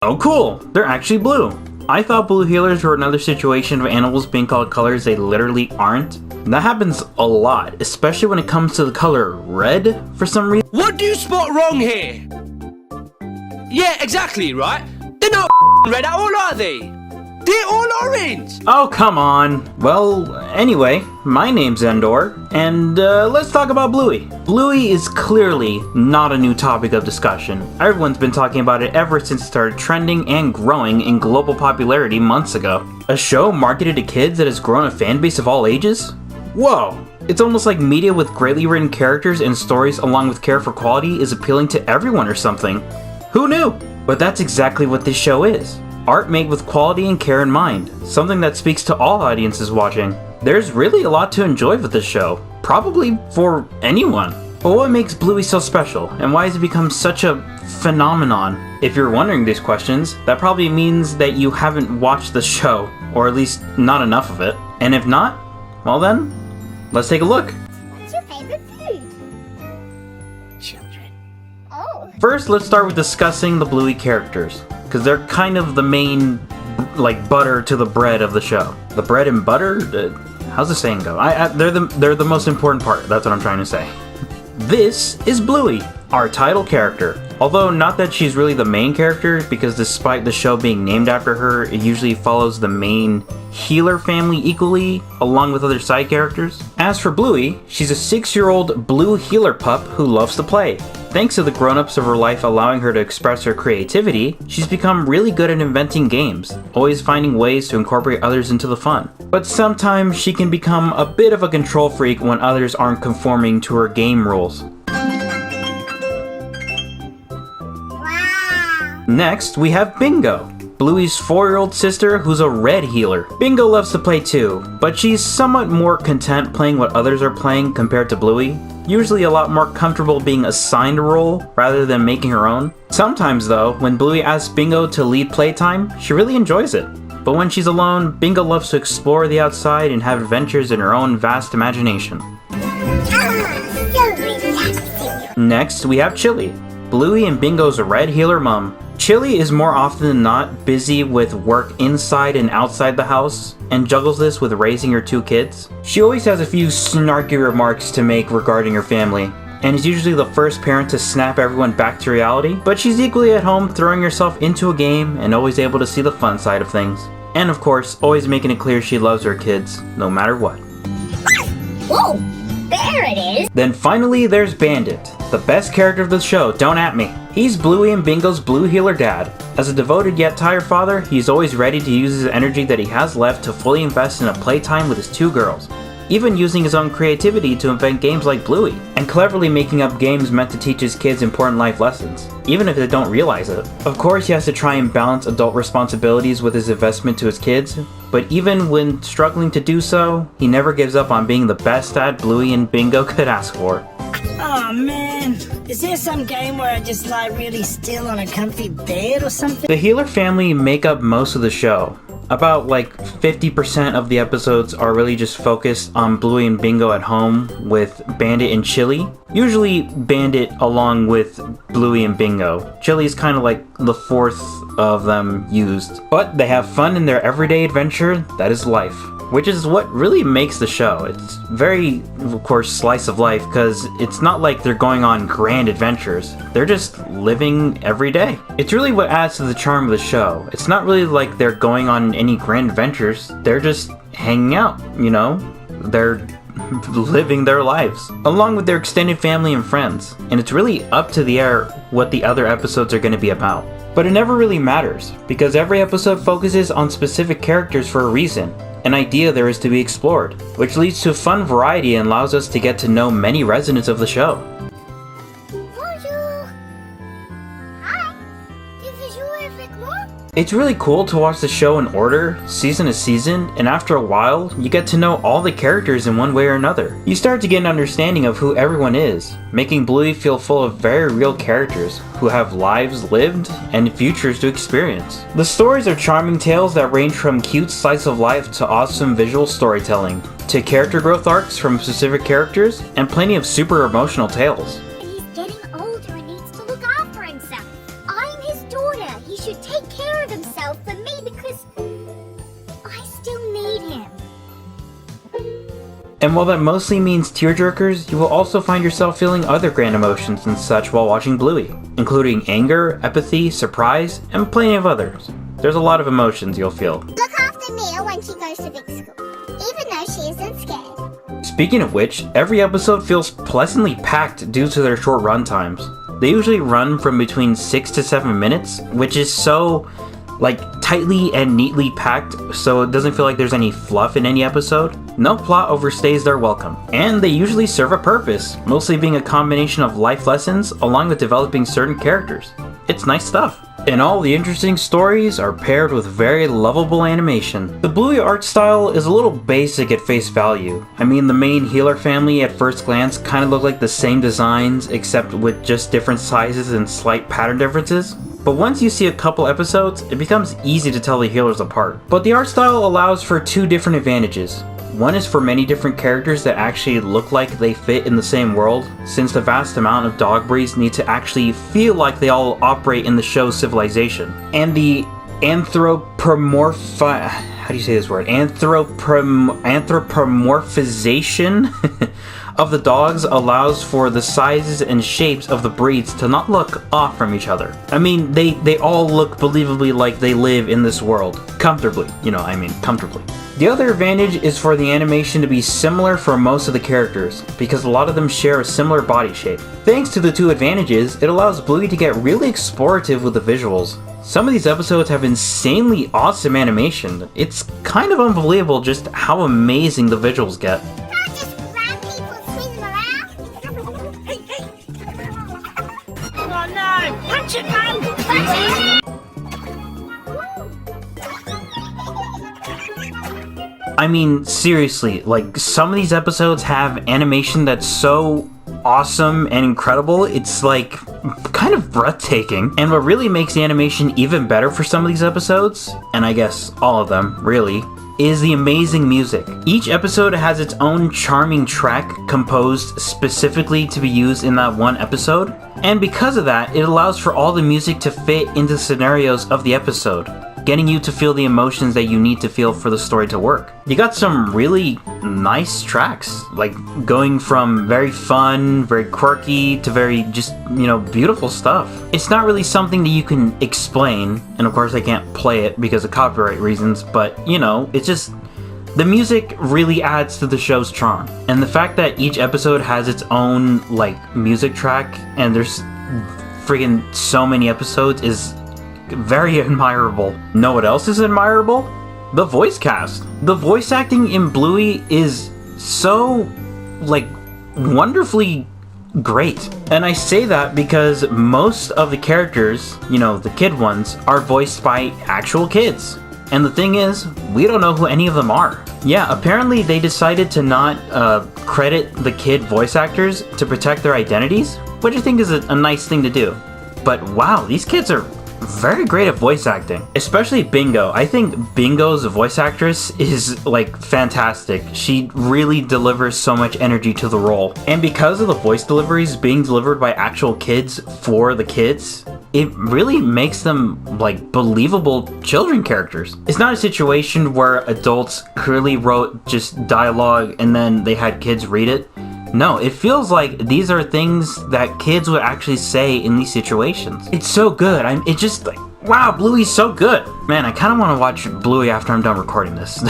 Oh cool, they're actually blue. I thought blue healers were another situation of animals being called colors they literally aren't. And that happens a lot, especially when it comes to the color red for some reason. What do you spot wrong here? Yeah, exactly, right? They're not red at all, are they? They're all orange! Oh, come on. Well, anyway, my name's Endor, and let's talk about Bluey. Bluey is clearly not a new topic of discussion. Everyone's been talking about it ever since it started trending and growing in global popularity months ago. A show marketed to kids that has grown a fan base of all ages? Whoa! It's almost like media with greatly written characters and stories along with care for quality is appealing to everyone or something. Who knew? But that's exactly what this show is. Art made with quality and care in mind, something that speaks to all audiences watching. There's really a lot to enjoy with this show, probably for anyone. But what makes Bluey so special, and why has it become such a phenomenon? If you're wondering these questions, that probably means that you haven't watched the show, or at least not enough of it. And if not, well then, let's take a look. What's your favorite food? Children. Oh. First, let's start with discussing the Bluey characters, because they're kind of the main, butter to the bread of the show. The bread and butter? How's the saying go? They're the most important part, that's what I'm trying to say. This is Bluey, our title character. Although not that she's really the main character, because despite the show being named after her, it usually follows the main healer family equally, along with other side characters. As for Bluey, she's a 6-year-old blue healer pup who loves to play. Thanks to the grown-ups of her life allowing her to express her creativity, she's become really good at inventing games, always finding ways to incorporate others into the fun. But sometimes she can become a bit of a control freak when others aren't conforming to her game rules. Next, we have Bingo, Bluey's 4-year-old sister who's a red healer. Bingo loves to play too, but she's somewhat more content playing what others are playing compared to Bluey. Usually a lot more comfortable being assigned a role rather than making her own. Sometimes though, when Bluey asks Bingo to lead playtime, she really enjoys it. But when she's alone, Bingo loves to explore the outside and have adventures in her own vast imagination. Next, we have Chili, Bluey and Bingo's red healer mom. Chili is more often than not busy with work inside and outside the house, and juggles this with raising her 2 kids. She always has a few snarky remarks to make regarding her family, and is usually the first parent to snap everyone back to reality, but she's equally at home throwing herself into a game and always able to see the fun side of things. And of course, always making it clear she loves her kids, no matter what. Whoa! There it is! Then finally there's Bandit, the best character of the show, don't at me. He's Bluey and Bingo's blue healer dad. As a devoted yet tired father, he's always ready to use his energy that he has left to fully invest in a playtime with his 2 girls, even using his own creativity to invent games like Bluey, and cleverly making up games meant to teach his kids important life lessons, even if they don't realize it. Of course, he has to try and balance adult responsibilities with his investment to his kids, but even when struggling to do so, he never gives up on being the best dad Bluey and Bingo could ask for. Oh man, is there some game where I just lie really still on a comfy bed or something? The healer family make up most of the show. About 50% of the episodes are really just focused on Bluey and Bingo at home with Bandit and Chili. Usually Bandit along with Bluey and Bingo. Chili's kind of like the 4th of them used. But they have fun in their everyday adventure that is life, which is what really makes the show. It's very, of course, slice of life, because it's not like they're going on grand adventures. They're just living every day. It's really what adds to the charm of the show. It's not really like they're going on any grand adventures. They're just hanging out, you know? They're living their lives, along with their extended family and friends. And it's really up to the air what the other episodes are going to be about. But it never really matters, because every episode focuses on specific characters for a reason. An idea there is to be explored, which leads to fun variety and allows us to get to know many residents of the show. Bonjour! Hi! You veux jouer avec moi? It's really cool to watch the show in order, season to season, and after a while, you get to know all the characters in one way or another. You start to get an understanding of who everyone is, making Bluey feel full of very real characters who have lives lived and futures to experience. The stories are charming tales that range from cute slice of life to awesome visual storytelling, to character growth arcs from specific characters, and plenty of super emotional tales. He's getting older and needs to look after himself. I'm his daughter. He should take care And while that mostly means tearjerkers, you will also find yourself feeling other grand emotions and such while watching Bluey, including anger, apathy, surprise, and plenty of others. There's a lot of emotions you'll feel. Look after Mia when she goes to big school, even though she isn't scared. Speaking of which, every episode feels pleasantly packed due to their short run times. They usually run from between 6 to 7 minutes, which is so tightly and neatly packed, so it doesn't feel like there's any fluff in any episode. No plot overstays their welcome, and they usually serve a purpose, mostly being a combination of life lessons along with developing certain characters. It's nice stuff. And all the interesting stories are paired with very lovable animation. The Bluey art style is a little basic at face value. I mean, the main healer family at first glance kind of look like the same designs except with just different sizes and slight pattern differences. But once you see a couple episodes, it becomes easy to tell the healers apart. But the art style allows for two different advantages. One is for many different characters that actually look like they fit in the same world, since the vast amount of dog breeds need to actually feel like they all operate in the show's civilization. And the anthropomorphization of the dogs allows for the sizes and shapes of the breeds to not look off from each other. I mean, they all look believably like they live in this world. Comfortably. Comfortably. The other advantage is for the animation to be similar for most of the characters, because a lot of them share a similar body shape. Thanks to the two advantages, it allows Bluey to get really explorative with the visuals. Some of these episodes have insanely awesome animation. It's kind of unbelievable just how amazing the visuals get. Not just grab people swing them around. Oh no! Punch it, man! Punch it! I mean, seriously, some of these episodes have animation that's so awesome and incredible, it's kind of breathtaking. And what really makes the animation even better for some of these episodes, and I guess all of them, really, is the amazing music. Each episode has its own charming track composed specifically to be used in that one episode, and because of that, it allows for all the music to fit into the scenarios of the episode, getting you to feel the emotions that you need to feel for the story to work. You got some really nice tracks, going from very fun, very quirky, to very just, beautiful stuff. It's not really something that you can explain, and of course I can't play it because of copyright reasons, but, it's just, the music really adds to the show's charm. And the fact that each episode has its own, music track, and there's friggin' so many episodes is very admirable. Know what else is admirable? The voice cast. The voice acting in Bluey is so, wonderfully great. And I say that because most of the characters, the kid ones, are voiced by actual kids. And the thing is, we don't know who any of them are. Yeah, apparently they decided to not credit the kid voice actors to protect their identities, which I think is a nice thing to do. But wow, these kids are very great at voice acting, especially Bingo. I think Bingo's voice actress is fantastic. She really delivers so much energy to the role, and because of the voice deliveries being delivered by actual kids for the kids, it really makes them believable children characters. It's not a situation where adults clearly wrote just dialogue and then they had kids read it. No, it feels like these are things that kids would actually say in these situations. It's so good. It's just wow, Bluey's so good. Man, I kind of want to watch Bluey after I'm done recording this.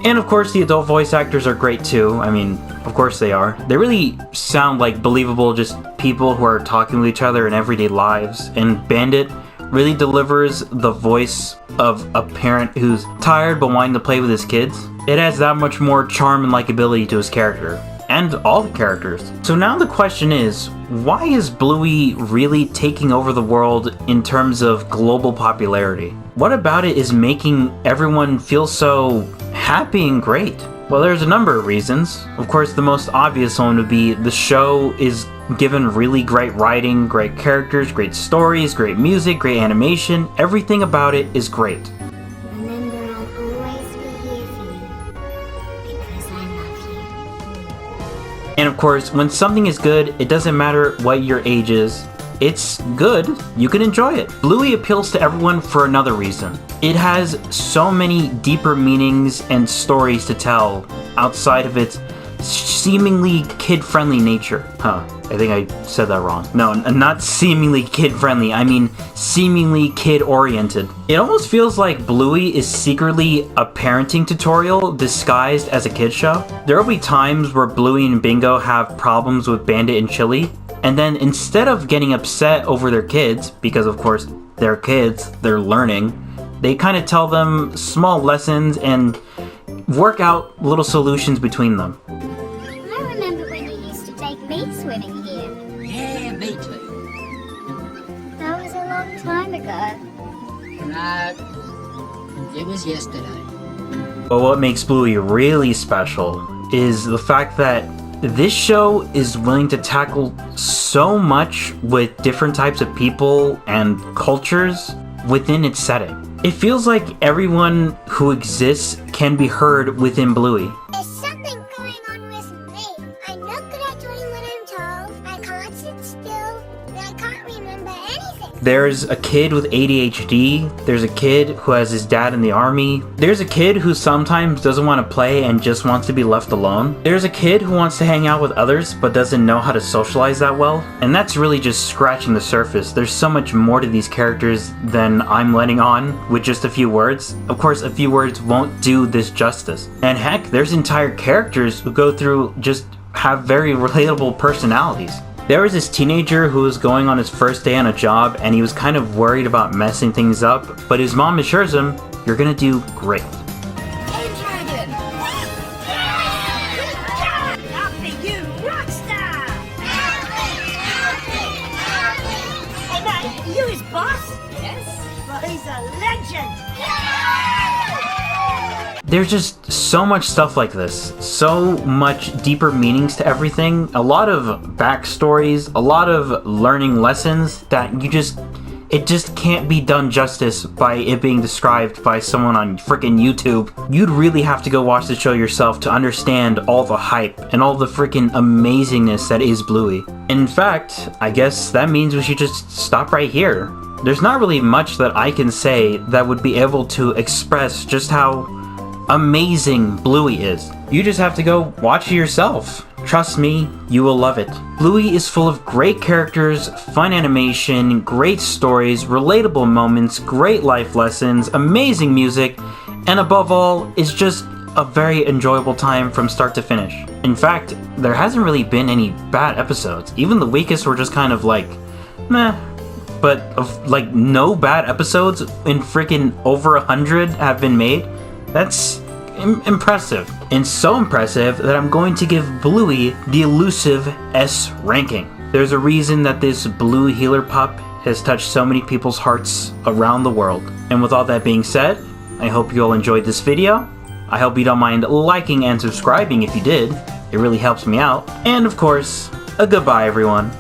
And of course, the adult voice actors are great too. I mean, of course they are. They really sound like believable, just people who are talking with each other in everyday lives. And Bandit really delivers the voice of a parent who's tired but wanting to play with his kids. It adds that much more charm and likability to his character. And all the characters. So now the question is, why is Bluey really taking over the world in terms of global popularity? What about it is making everyone feel so happy and great? Well, there's a number of reasons. Of course, the most obvious one would be the show is given really great writing, great characters, great stories, great music, great animation. Everything about it is great. Remember, I'll always be here for you. Because I love you. And of course, when something is good, it doesn't matter what your age is. it's good. You can enjoy it. Bluey appeals to everyone for another reason. It has so many deeper meanings and stories to tell outside of its seemingly kid-friendly nature. I think I said that wrong. No, not seemingly kid-friendly. I mean seemingly kid-oriented. It almost feels like Bluey is secretly a parenting tutorial disguised as a kid show. There will be times where Bluey and Bingo have problems with Bandit and Chili, and then instead of getting upset over their kids, because of course they're kids, they're learning, they kind of tell them small lessons and work out little solutions between them. I remember when you used to take me swimming here. Yeah, me too. That was a long time ago. No, it was yesterday. But what makes Bluey really special is the fact that this show is willing to tackle so much with different types of people and cultures within its setting. It feels like everyone who exists can be heard within Bluey. There's something going on with me. I'm not good at doing what I'm told. I can't sit still. And I can't remember anything. There's a kid with ADHD. There's a kid who has his dad in the army. There's a kid who sometimes doesn't want to play and just wants to be left alone. There's a kid who wants to hang out with others but doesn't know how to socialize that well. And that's really just scratching the surface. There's so much more to these characters than I'm letting on with just a few words. Of course, a few words won't do this justice. And heck, there's entire characters who go through just have very relatable personalities. There was this teenager who was going on his first day on a job and he was kind of worried about messing things up, but his mom assures him, "You're gonna do great." Hey, Dragon! Good job! Alfie, you rockstar! Hey, now, you his boss? Yes. Well, he's a legend! There's just so much stuff like this, so much deeper meanings to everything, a lot of backstories, a lot of learning lessons that it just can't be done justice by it being described by someone on frickin' YouTube. You'd really have to go watch the show yourself to understand all the hype and all the frickin' amazingness that is Bluey. In fact, I guess that means we should just stop right here. There's not really much that I can say that would be able to express just how amazing Bluey is. You just have to go watch it yourself. Trust me, you will love it. Bluey is full of great characters, fun animation, great stories, relatable moments, great life lessons, amazing music, and above all, it's just a very enjoyable time from start to finish. In fact, there hasn't really been any bad episodes. Even the weakest were just kind of like, meh. But of like no bad episodes in freaking over 100 have been made. That's impressive, and so impressive that I'm going to give Bluey the elusive S ranking. There's a reason that this blue healer pup has touched so many people's hearts around the world. And with all that being said, I hope you all enjoyed this video. I hope you don't mind liking and subscribing if you did. It really helps me out. And of course, a goodbye everyone.